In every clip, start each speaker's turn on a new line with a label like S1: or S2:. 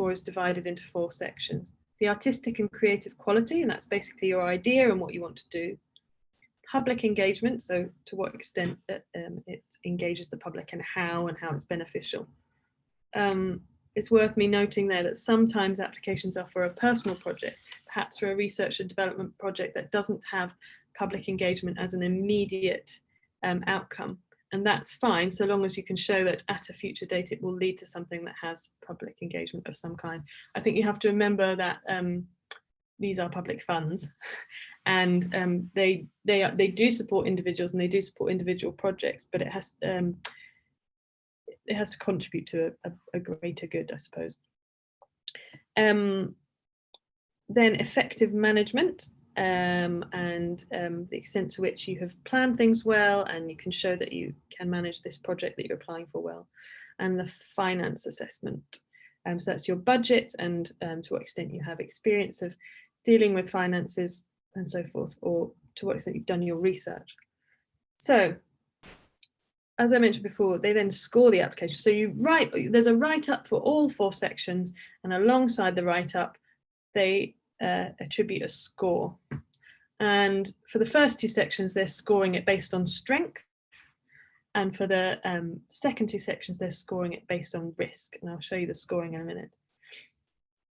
S1: is divided into 4 sections. The artistic and creative quality, and that's basically your idea and what you want to do. Public engagement, so to what extent it engages the public and how it's beneficial. It's worth me noting there that sometimes applications are for a personal project, perhaps for a research and development project that doesn't have public engagement as an immediate outcome. And that's fine, so long as you can show that at a future date it will lead to something that has public engagement of some kind. I think you have to remember that these are public funds, and they do support individuals and they do support individual projects, but it has to contribute to a greater good, I suppose. Then effective management. And the extent to which you have planned things well and you can show that you can manage this project that you're applying for well. And the finance assessment. So that's your budget and to what extent you have experience of dealing with finances and so forth, or to what extent you've done your research. So, as I mentioned before, they then score the application. So there's a write-up for all 4 sections, and alongside the write-up, they attribute a score. And for the first 2 sections, they're scoring it based on strength. And for the second 2 sections, they're scoring it based on risk. And I'll show you the scoring in a minute.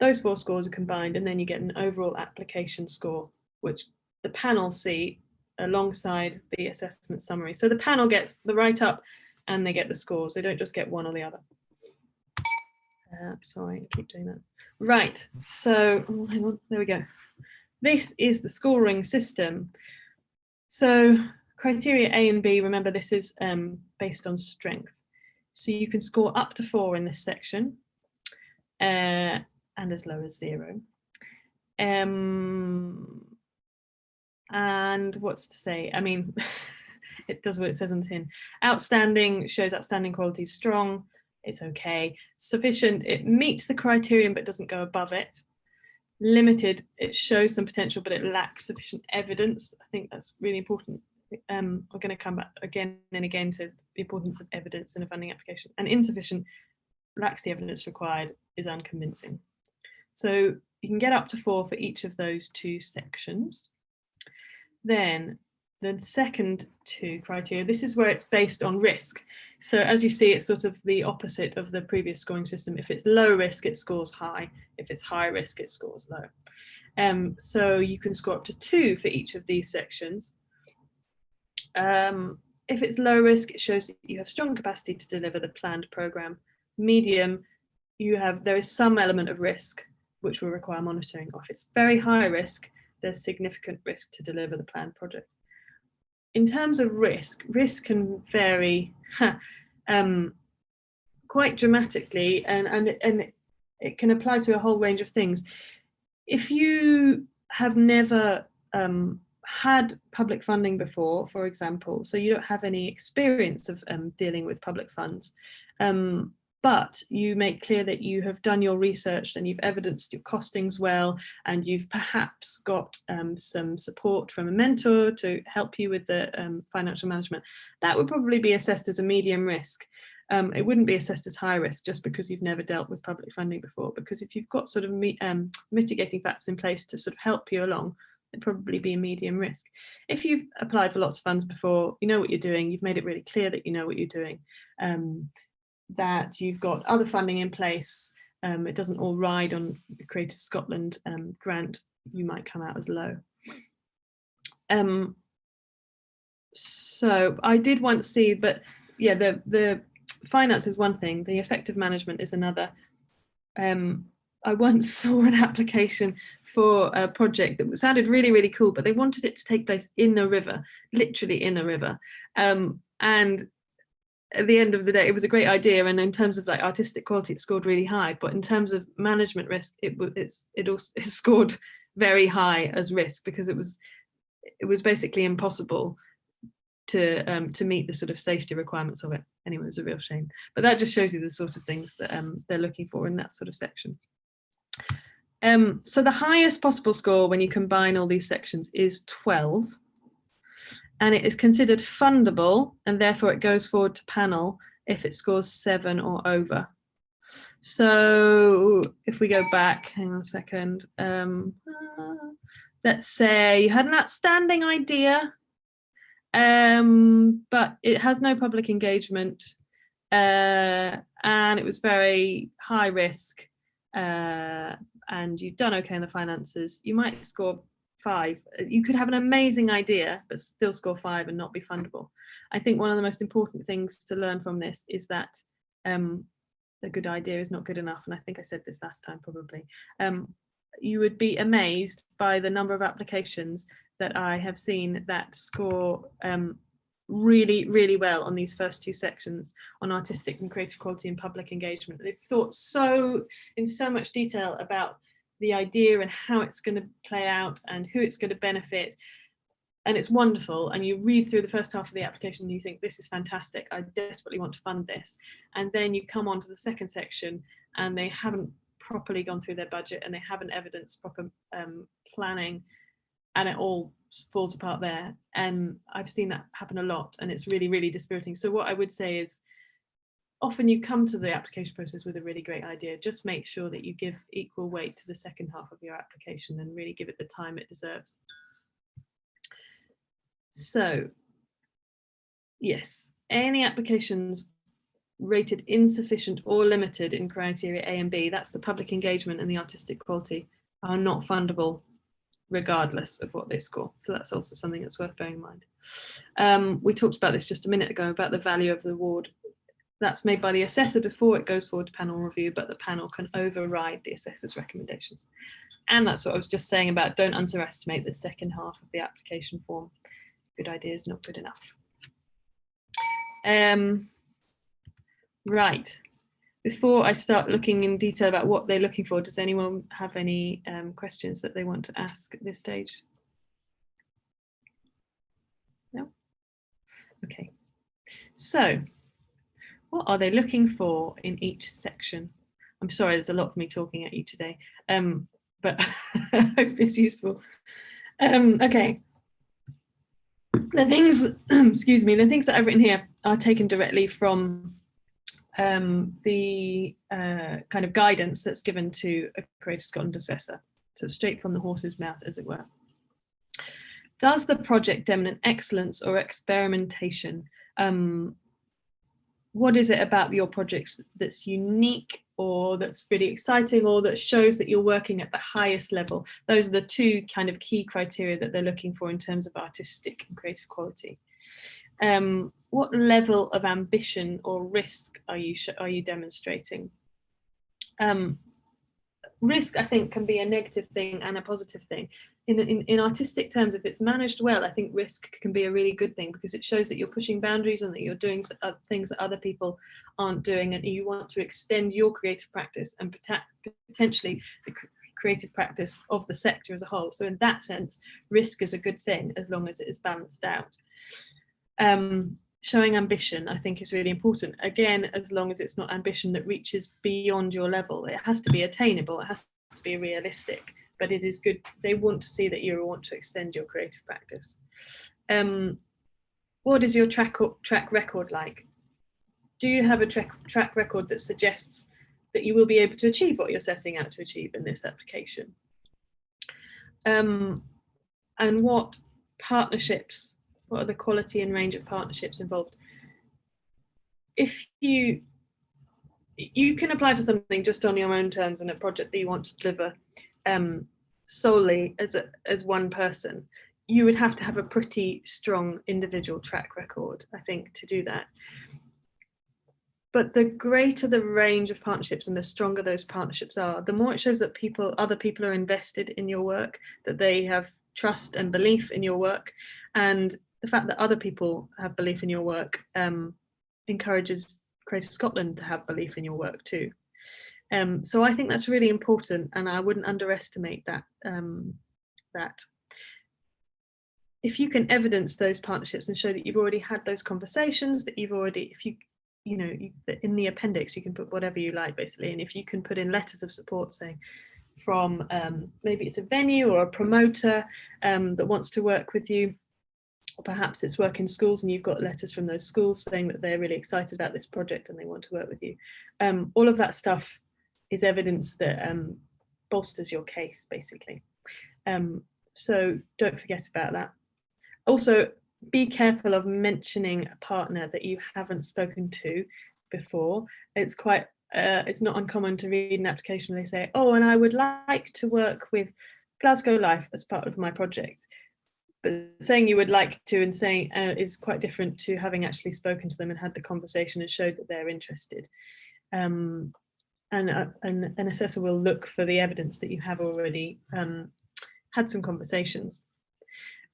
S1: Those 4 scores are combined, and then you get an overall application score, which the panel see alongside the assessment summary. So the panel gets the write-up and they get the scores. They don't just get one or the other. Sorry, I keep doing that. Right, so hang on, there we go. This is the scoring system. So criteria A and B, remember this is based on strength. So you can score up to 4 in this section and as low as 0. And what's to say? I mean, it does what it says on the tin. Outstanding shows outstanding quality. Strong, it's okay. Sufficient, it meets the criterion but doesn't go above it. Limited, it shows some potential but it lacks sufficient evidence. I think that's really important. We're going to come back again and again to the importance of evidence in a funding application. And insufficient, lacks the evidence required, is unconvincing. So you can get up to 4 for each of those 2 sections. Then the second 2 criteria, this is where it's based on risk. So as you see, it's sort of the opposite of the previous scoring system. If it's low risk, it scores high. If it's high risk, it scores low. So you can score up to 2 for each of these sections. If it's low risk, it shows that you have strong capacity to deliver the planned programme. Medium, there is some element of risk which will require monitoring. Or if it's very high risk, there's significant risk to deliver the planned project. In terms of risk can vary quite dramatically, and it can apply to a whole range of things. If you have never had public funding before, for example, so you don't have any experience of dealing with public funds, but you make clear that you have done your research and you've evidenced your costings well, and you've perhaps got some support from a mentor to help you with the financial management, that would probably be assessed as a medium risk. It wouldn't be assessed as high risk just because you've never dealt with public funding before, because if you've got sort of mitigating factors in place to sort of help you along, it'd probably be a medium risk. If you've applied for lots of funds before, you know what you're doing, you've made it really clear that you know what you're doing, that you've got other funding in place, it doesn't all ride on the Creative Scotland grant, you might come out as low. So I did once see, but yeah, the finance is one thing, the effective management is another. I once saw an application for a project that sounded really, really cool, but they wanted it to take place in a river, literally in a river. And at the end of the day, it was a great idea, and in terms of like artistic quality, it scored really high. But in terms of management risk, it scored very high as risk, because it was basically impossible to meet the sort of safety requirements of it. Anyway, it was a real shame. But that just shows you the sort of things that they're looking for in that sort of section. So the highest possible score when you combine all these sections is 12. And it is considered fundable, and therefore it goes forward to panel if it scores 7 or over. So if we go back, hang on a second. Let's say you had an outstanding idea, but it has no public engagement, and it was very high risk, and you've done okay in the finances. You might score 5. You could have an amazing idea, but still score 5 and not be fundable. I think one of the most important things to learn from this is that a good idea is not good enough. And I think I said this last time probably. You would be amazed by the number of applications that I have seen that score really, really well on these first 2 sections on artistic and creative quality and public engagement. They've thought in so much detail about the idea and how it's going to play out and who it's going to benefit. And it's wonderful. And you read through the first half of the application and you think, this is fantastic. I desperately want to fund this. And then you come on to the second section and they haven't properly gone through their budget and they haven't evidenced proper planning, and it all falls apart there. And I've seen that happen a lot, and it's really, really dispiriting. So what I would say is, often you come to the application process with a really great idea. Just make sure that you give equal weight to the second half of your application and really give it the time it deserves. So, yes, any applications rated insufficient or limited in criteria A and B, that's the public engagement and the artistic quality, are not fundable regardless of what they score. So that's also something that's worth bearing in mind. We talked about this just a minute ago about the value of the award. That's made by the assessor before it goes forward to panel review, but the panel can override the assessor's recommendations. And that's what I was just saying about don't underestimate the second half of the application form. Good idea is not good enough. Right. Before I start looking in detail about what they're looking for, does anyone have any questions that they want to ask at this stage? No? Okay. So, what are they looking for in each section? I'm sorry, there's a lot for me talking at you today, but I hope it's useful. Okay. The things, excuse me, the things that I've written here are taken directly from the kind of guidance that's given to a Creative Scotland assessor, so straight from the horse's mouth, as it were. Does the project demonstrate excellence or experimentation? What is it about your projects that's unique or that's really exciting or that shows that you're working at the highest level? Those are the 2 kind of key criteria that they're looking for in terms of artistic and creative quality. What level of ambition or risk are you demonstrating? Risk, I think, can be a negative thing and a positive thing. In artistic terms, if it's managed well, I think risk can be a really good thing because it shows that you're pushing boundaries and that you're doing things that other people aren't doing, and you want to extend your creative practice and potentially the creative practice of the sector as a whole. So in that sense, risk is a good thing as long as it is balanced out. Showing ambition, I think, is really important. Again, as long as it's not ambition that reaches beyond your level. It has to be attainable, it has to be realistic, but it is good. They want to see that you want to extend your creative practice. What is your track record like? Do you have a track record that suggests that you will be able to achieve what you're setting out to achieve in this application? And what partnerships, what are the quality and range of partnerships involved? If you can apply for something just on your own terms in a project that you want to deliver solely as one person, you would have to have a pretty strong individual track record, I think, to do that. But the greater the range of partnerships and the stronger those partnerships are, the more it shows that other people are invested in your work, that they have trust and belief in your work, and the fact that other people have belief in your work encourages Creative Scotland to have belief in your work too. So I think that's really important, and I wouldn't underestimate that. That if you can evidence those partnerships and show that you've already had those conversations, that you've already, if you know, in the appendix you can put whatever you like basically, and if you can put in letters of support saying from maybe it's a venue or a promoter that wants to work with you, Or perhaps it's work in schools and you've got letters from those schools saying that they're really excited about this project and they want to work with you. All of that stuff is evidence that bolsters your case, basically. So don't forget about that. Also, be careful of mentioning a partner that you haven't spoken to before. It's quite, it's not uncommon to read an application where they say, oh, and I would like to work with Glasgow Life as part of my project. But saying you would like to and saying is quite different to having actually spoken to them and had the conversation and showed that they're interested. And an assessor will look for the evidence that you have already had some conversations.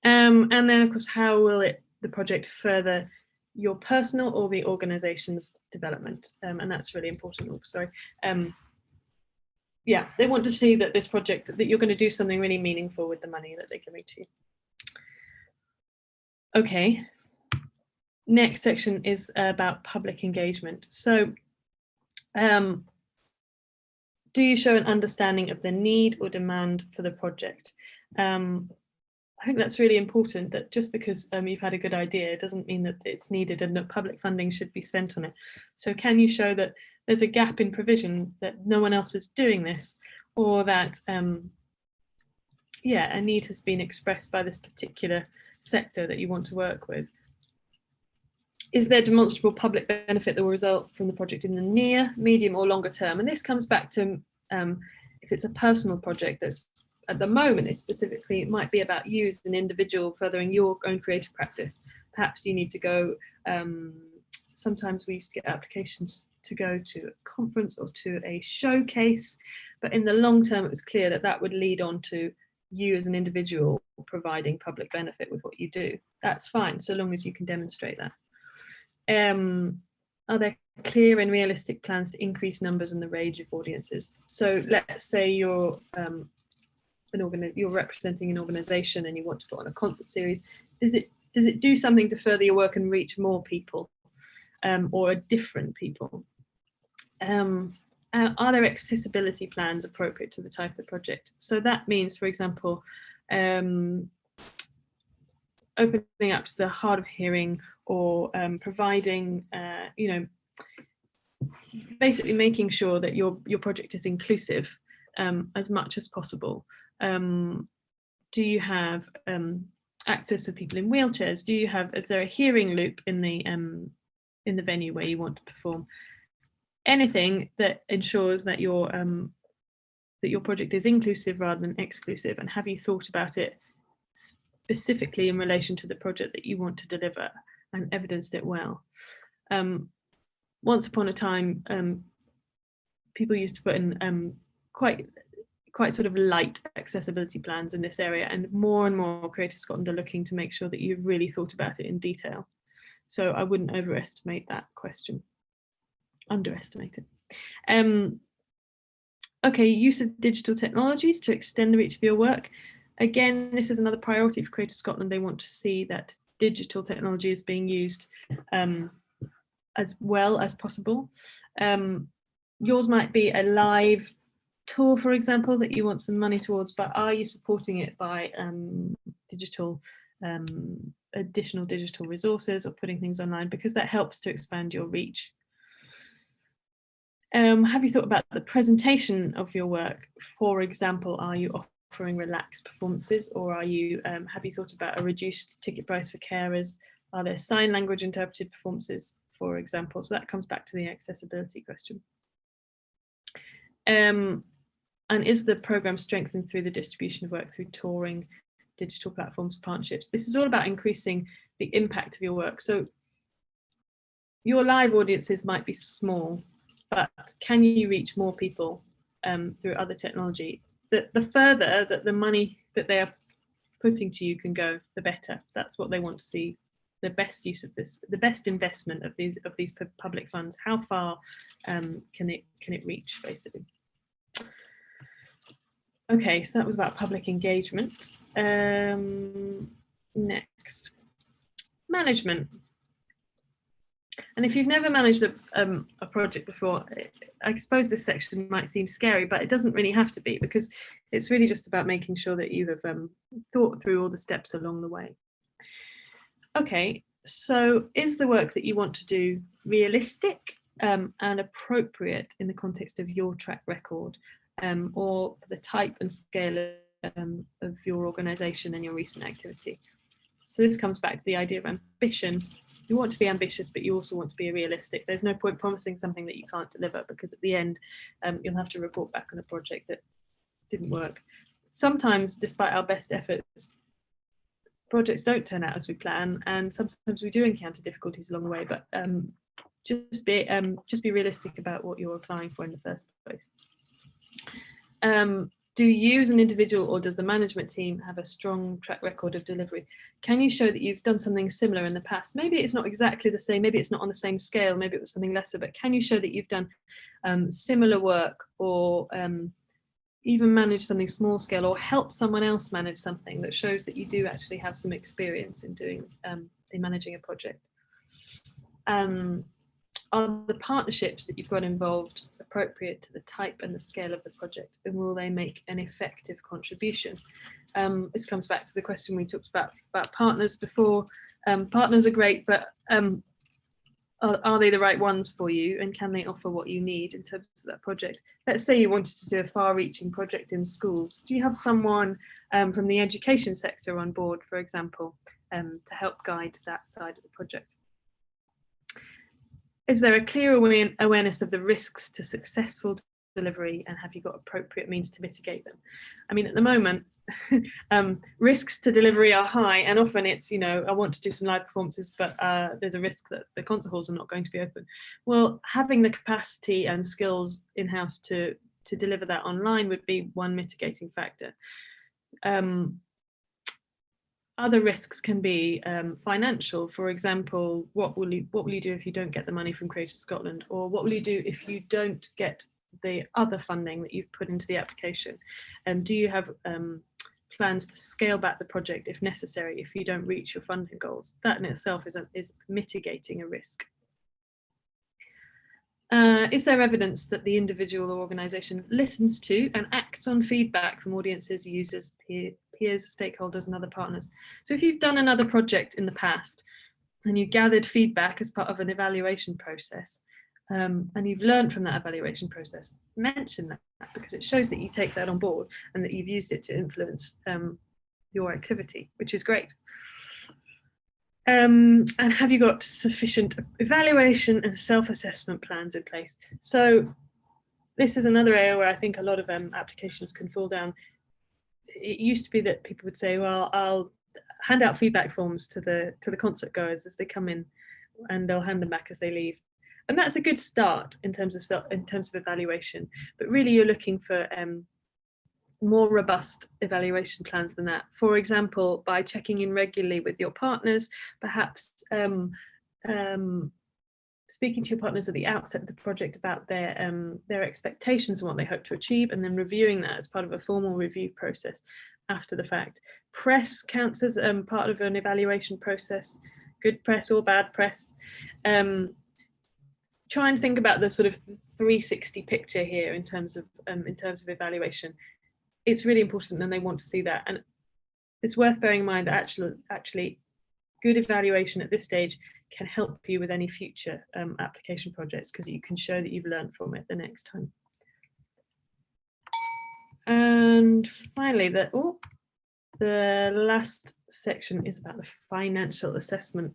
S1: And then, of course, how will the project further your personal or the organisation's development? And that's really important. Oh, sorry. Yeah, they want to see that this project, that you're going to do something really meaningful with the money that they're giving to you. Okay, next section is about public engagement. So do you show an understanding of the need or demand for the project? I think that's really important, that just because you've had a good idea doesn't mean that it's needed and that public funding should be spent on it. So can you show that there's a gap in provision, that no one else is doing this, or that yeah, a need has been expressed by this particular sector that you want to work with? Is there demonstrable public benefit that will result from the project in the near, medium or longer term? And this comes back to if it's a personal project that's at the moment, it might be about you as an individual furthering your own creative practice. Perhaps you need to go, sometimes we used to get applications to go to a conference or to a showcase, but in the long term it was clear that that would lead on to you as an individual providing public benefit with what you do. That's fine, so long as you can demonstrate that. Are there clear and realistic plans to increase numbers and the range of audiences? So let's say you're representing an organisation and you want to put on a concert series. Does it do something to further your work and reach more people, or different people? Are there accessibility plans appropriate to the type of the project? So that means, for example, opening up to the hard of hearing, or providing, basically making sure that your project is inclusive as much as possible. Do you have access for people in wheelchairs? Is there a hearing loop in the venue where you want to perform? Anything that ensures that your project is inclusive rather than exclusive, and have you thought about it specifically in relation to the project that you want to deliver and evidenced it well? Once upon a time, people used to put in quite sort of light accessibility plans in this area, and more Creative Scotland are looking to make sure that you've really thought about it in detail. So I wouldn't overestimate that question. Underestimate it. Okay, use of digital technologies to extend the reach of your work. Again, this is another priority for Creative Scotland. They want to see that digital technology is being used as well as possible. Yours might be a live tour, for example, that you want some money towards, but are you supporting it by additional digital resources or putting things online, because that helps to expand your reach? Have you thought about the presentation of your work? For example, are you offering relaxed performances, or are you have you thought about a reduced ticket price for carers? Are there sign language interpreted performances, for example? So that comes back to the accessibility question. And is the programme strengthened through the distribution of work through touring, digital platforms, partnerships? This is all about increasing the impact of your work. So your live audiences might be small, but can you reach more people through other technology? The further that the money that they are putting to you can go, the better. That's what they want to see. The best use of this, the best investment of these public funds. How far can it reach, basically? Okay, so that was about public engagement. Next, management. And if you've never managed a project before, I suppose this section might seem scary, but it doesn't really have to be, because it's really just about making sure that you have thought through all the steps along the way. Okay, so is the work that you want to do realistic and appropriate in the context of your track record, or for the type and scale of your organisation and your recent activity? So this comes back to the idea of ambition. You want to be ambitious, but you also want to be realistic. There's no point promising something that you can't deliver, because at the end, you'll have to report back on a project that didn't work. Sometimes, despite our best efforts, projects don't turn out as we plan, and sometimes we do encounter difficulties along the way. But just be realistic about what you're applying for in the first place. Do you as an individual, or does the management team have a strong track record of delivery? Can you show that you've done something similar in the past? Maybe it's not exactly the same, maybe it's not on the same scale, maybe it was something lesser, but can you show that you've done similar work, or even manage something small scale, or help someone else manage something, that shows that you do actually have some experience in doing in managing a project? Are the partnerships that you've got involved appropriate to the type and the scale of the project, and will they make an effective contribution? This comes back to the question we talked about partners before. Partners are great, but are they the right ones for you, and can they offer what you need in terms of that project? Let's say you wanted to do a far-reaching project in schools. Do you have someone from the education sector on board, for example, to help guide that side of the project? Is there a clear awareness of the risks to successful delivery, and have you got appropriate means to mitigate them? I mean, at the moment, risks to delivery are high, and often it's, I want to do some live performances, but there's a risk that the concert halls are not going to be open. Well, having the capacity and skills in-house to deliver that online would be one mitigating factor. Other risks can be financial. For example, what will you do if you don't get the money from Creative Scotland, or what will you do if you don't get the other funding that you've put into the application? And do you have plans to scale back the project if necessary if you don't reach your funding goals? That in itself is mitigating a risk. Is there evidence that the individual or organisation listens to and acts on feedback from audiences, users, peers, stakeholders and other partners? So if you've done another project in the past and you gathered feedback as part of an evaluation process, and you've learned from that evaluation process, mention that, because it shows that you take that on board and that you've used it to influence your activity, which is great. And have you got sufficient evaluation and self-assessment plans in place? So this is another area where I think a lot of applications can fall down. It used to be that people would say, well, I'll hand out feedback forms to the concert goers as they come in, and they'll hand them back as they leave. And that's a good start in terms of evaluation, but really you're looking for more robust evaluation plans than that. For example, by checking in regularly with your partners, perhaps speaking to your partners at the outset of the project about their expectations and what they hope to achieve, and then reviewing that as part of a formal review process after the fact. Press counts as part of an evaluation process, good press or bad press. Try and think about the sort of 360 picture here in terms of evaluation. It's really important, and they want to see that. And it's worth bearing in mind that actually good evaluation at this stage can help you with any future application projects, because you can show that you've learned from it the next time. And finally, the last section is about the financial assessment.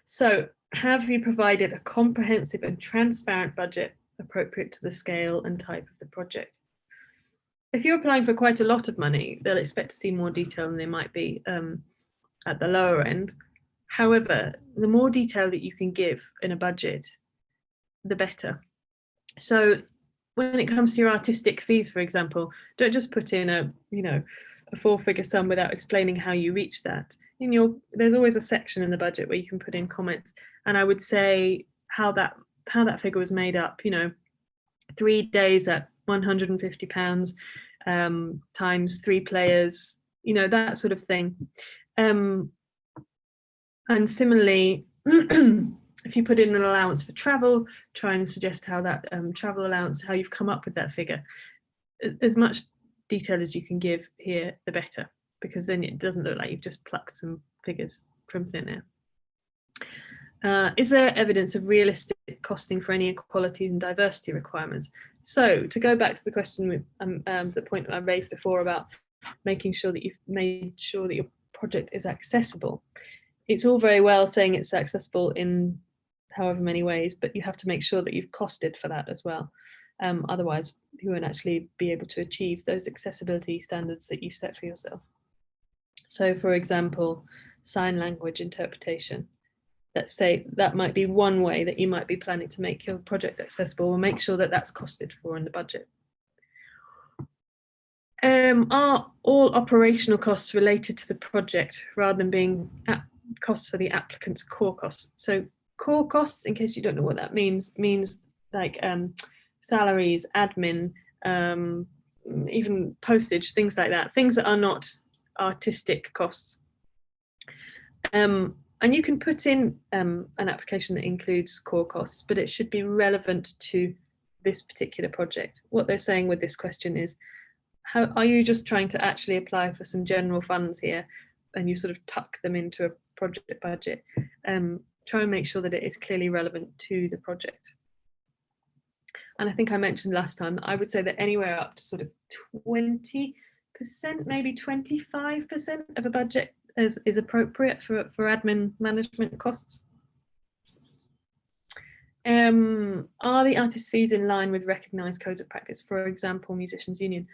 S1: So, have you provided a comprehensive and transparent budget appropriate to the scale and type of the project? If you're applying for quite a lot of money, they'll expect to see more detail than they might be at the lower end. However, the more detail that you can give in a budget, the better. So when it comes to your artistic fees, for example, don't just put in a four-figure sum without explaining how you reach that. There's always a section in the budget where you can put in comments, and I would say how that figure was made up. 3 days at £150 times 3 players, that sort of thing. And similarly, if you put in an allowance for travel, try and suggest how that travel allowance, how you've come up with that figure. As much detail as you can give here, the better, because then it doesn't look like you've just plucked some figures from thin air. Is there evidence of realistic costing for any equalities and diversity requirements? So to go back to the question with the point that I raised before about making sure that you've made sure that your project is accessible. It's all very well saying it's accessible in however many ways, but you have to make sure that you've costed for that as well. Otherwise, you won't actually be able to achieve those accessibility standards that you've set for yourself. So for example, sign language interpretation. Let's say that might be one way that you might be planning to make your project accessible. We'll make sure that that's costed for in the budget. Are all operational costs related to the project rather than being costs for the applicant's core costs? So core costs, in case you don't know what that means like salaries, admin, even postage, things like that, things that are not artistic costs. And you can put in an application that includes core costs, but it should be relevant to this particular project. What they're saying with this question is, how are you just trying to actually apply for some general funds here and you sort of tuck them into a project budget? Try and make sure that it is clearly relevant to the project. And I think I mentioned last time that I would say that anywhere up to sort of 20%, maybe 25% of a budget is appropriate for admin management costs. Are the artist fees in line with recognised codes of practice, for example, Musicians Union?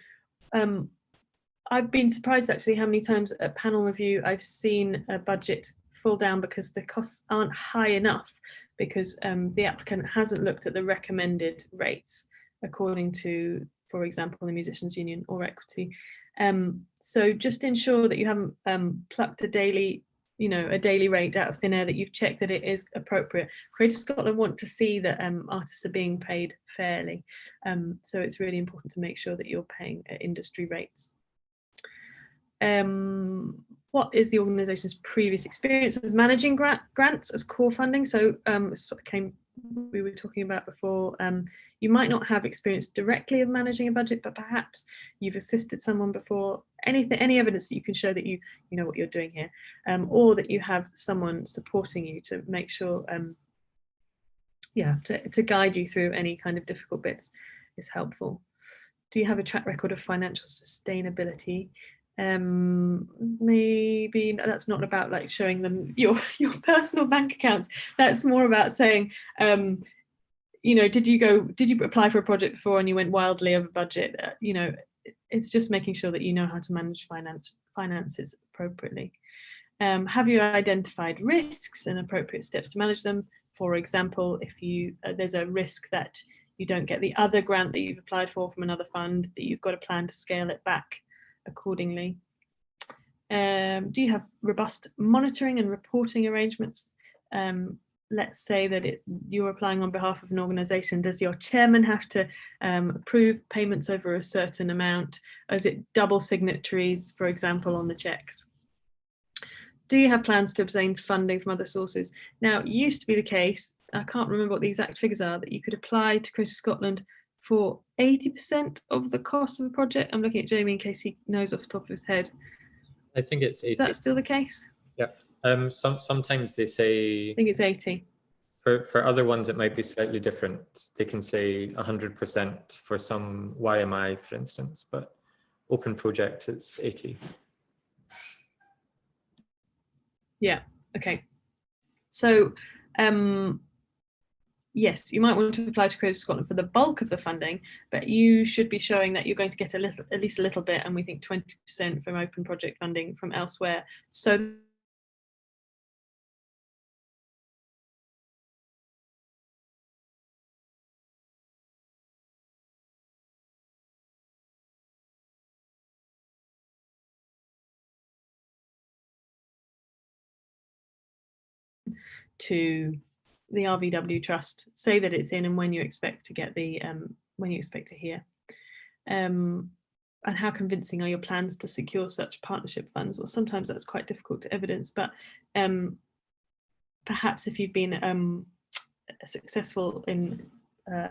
S1: I've been surprised actually how many times at panel review I've seen a budget fall down because the costs aren't high enough, because the applicant hasn't looked at the recommended rates according to, for example, the Musicians Union or Equity. So just ensure that you haven't plucked a daily rate out of thin air, that you've checked that it is appropriate. Creative Scotland want to see that artists are being paid fairly. So it's really important to make sure that you're paying at industry rates. What is the organisation's previous experience of managing grants as core funding? So we were talking about before. You might not have experience directly of managing a budget, but perhaps you've assisted someone before. Any evidence that you can show that you know what you're doing here, or that you have someone supporting you to make sure, to guide you through any kind of difficult bits is helpful. Do you have a track record of financial sustainability? Maybe that's not about like showing them your personal bank accounts. That's more about saying, did you apply for a project before and you went wildly over budget? It's just making sure that you know how to manage finances appropriately. Have you identified risks and appropriate steps to manage them? For example, if there's a risk that you don't get the other grant that you've applied for from another fund, that you've got a plan to scale it back accordingly. Do you have robust monitoring and reporting arrangements? Let's say that you're applying on behalf of an organisation. Does your chairman have to approve payments over a certain amount? Or is it double signatories, for example, on the checks? Do you have plans to obtain funding from other sources? Now, it used to be the case, I can't remember what the exact figures are, that you could apply to Creative Scotland for 80% of the cost of a project. I'm looking at Jamie in case he knows off the top of his head.
S2: I think it's 80.
S1: Is that still the case?
S2: Yeah. Sometimes they say,
S1: I think it's 80.
S2: For other ones, it might be slightly different. They can say 100% for some YMI, for instance, but open project, it's 80.
S1: Yeah, okay. So, yes, you might want to apply to Creative Scotland for the bulk of the funding, but you should be showing that you're going to get at least a little bit, and we think 20% from open project funding from elsewhere. So to the RVW Trust, say that it's in and when you expect to get when you expect to hear. And how convincing are your plans to secure such partnership funds? Well, sometimes that's quite difficult to evidence, but perhaps if you've been successful in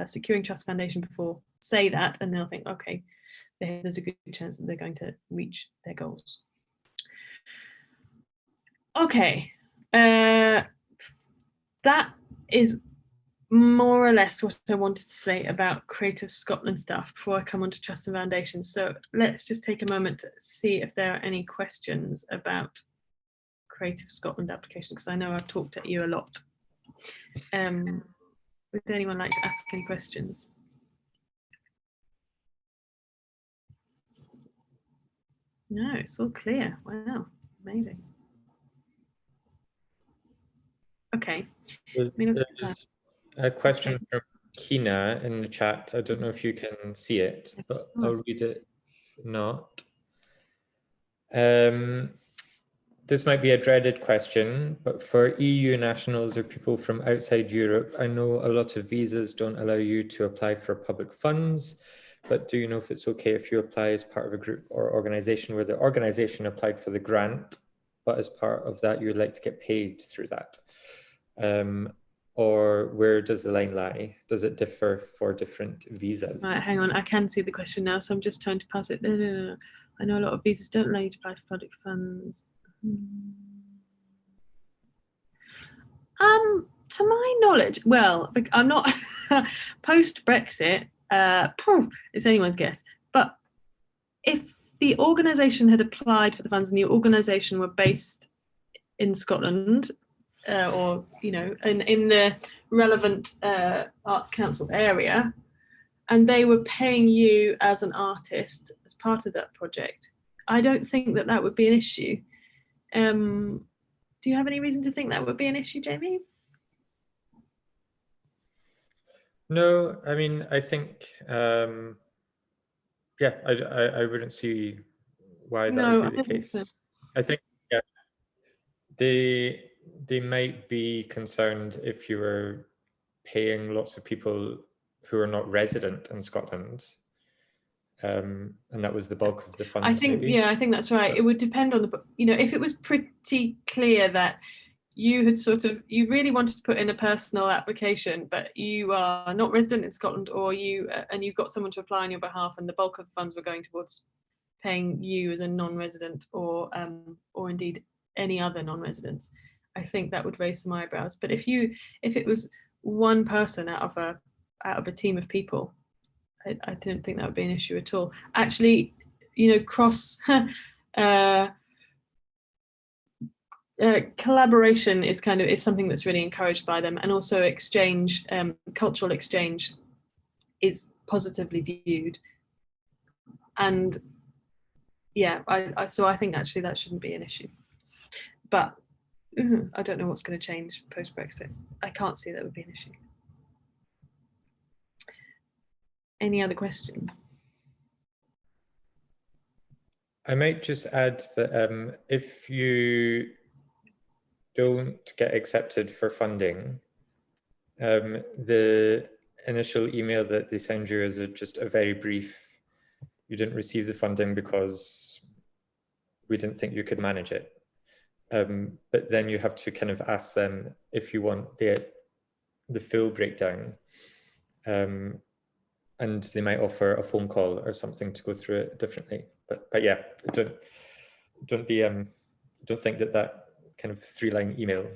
S1: securing Trust Foundation before, say that, and they'll think, okay, there's a good chance that they're going to reach their goals. Okay, that is more or less what I wanted to say about Creative Scotland stuff before I come on to Trust and Foundations. So let's just take a moment to see if there are any questions about Creative Scotland application, because I know I've talked at you a lot. Would anyone like to ask any questions? No, it's all clear. Wow, amazing. Okay.
S2: There's a question from Kina in the chat. I don't know if you can see it, but I'll read it. If not. This might be a dreaded question, but for EU nationals or people from outside Europe, I know a lot of visas don't allow you to apply for public funds, but do you know if it's okay if you apply as part of a group or organization where the organization applied for the grant, but as part of that, you would like to get paid through that? Or where does the line lie? Does it differ for different visas?
S1: Right, hang on, I can see the question now, so I'm just trying to pass it. No. I know a lot of visas don't allow you to apply for public funds. To my knowledge, well, I'm not post-Brexit, it's anyone's guess, but if the organisation had applied for the funds and the organisation were based in Scotland, or in the relevant Arts Council area, and they were paying you as an artist as part of that project, I don't think that would be an issue. Do you have any reason to think that would be an issue, Jamie?
S2: No, I mean, I think, yeah, I wouldn't see why that would be the case. So. I think, yeah, they might be concerned if you were paying lots of people who are not resident in Scotland. And that was the bulk of the funds.
S1: I think, maybe. Yeah, I think that's right. It would depend on if it was pretty clear that you had you really wanted to put in a personal application, but you are not resident in Scotland, or and you've got someone to apply on your behalf, and the bulk of the funds were going towards paying you as a non-resident, or indeed any other non-residents, I think that would raise some eyebrows. But if it was one person out of a team of people, I don't think that would be an issue at all. Actually, cross collaboration is something that's really encouraged by them, and also exchange, cultural exchange, is positively viewed. And yeah, so I think actually that shouldn't be an issue. But I don't know what's going to change post-Brexit. I can't see that would be an issue. Any other questions?
S2: I might just add that if you don't get accepted for funding, the initial email that they send you is just a very brief, you didn't receive the funding because we didn't think you could manage it. But then you have to kind of ask them if you want the full breakdown. And they might offer a phone call or something to go through it differently. But yeah, don't think that kind of 3-line email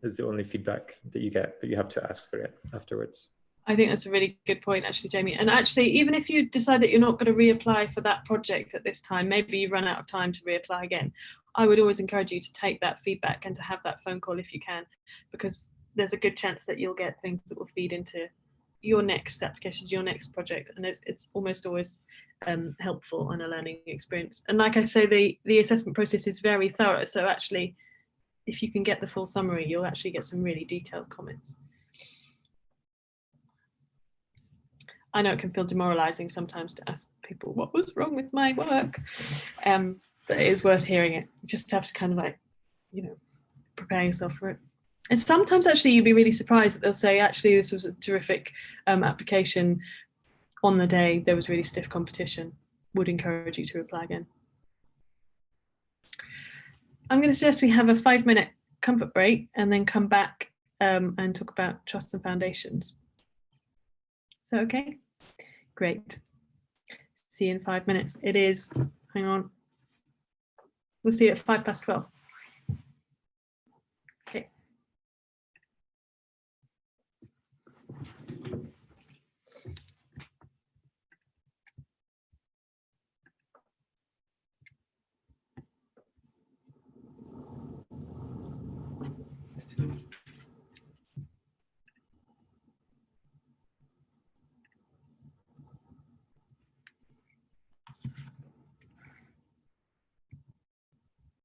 S2: is the only feedback that you get, but you have to ask for it afterwards.
S1: I think that's a really good point, actually, Jamie. And actually, even if you decide that you're not going to reapply for that project at this time, maybe you've run out of time to reapply again, I would always encourage you to take that feedback and to have that phone call if you can, because there's a good chance that you'll get things that will feed into your next applications, your next project, and it's almost always helpful on a learning experience. And like I say, the assessment process is very thorough, so actually if you can get the full summary, you'll actually get some really detailed comments. I know it can feel demoralizing sometimes to ask people what was wrong with my work, but it is worth hearing it. You just have to kind of prepare yourself for it. And sometimes actually you'd be really surprised that they'll say, actually, this was a terrific application. On the day, there was really stiff competition. Would encourage you to apply again. I'm going to suggest we have a 5-minute comfort break and then come back and talk about trusts and foundations. Is that okay? Great. See you in 5 minutes. It is, hang on. We'll see you at 12:05.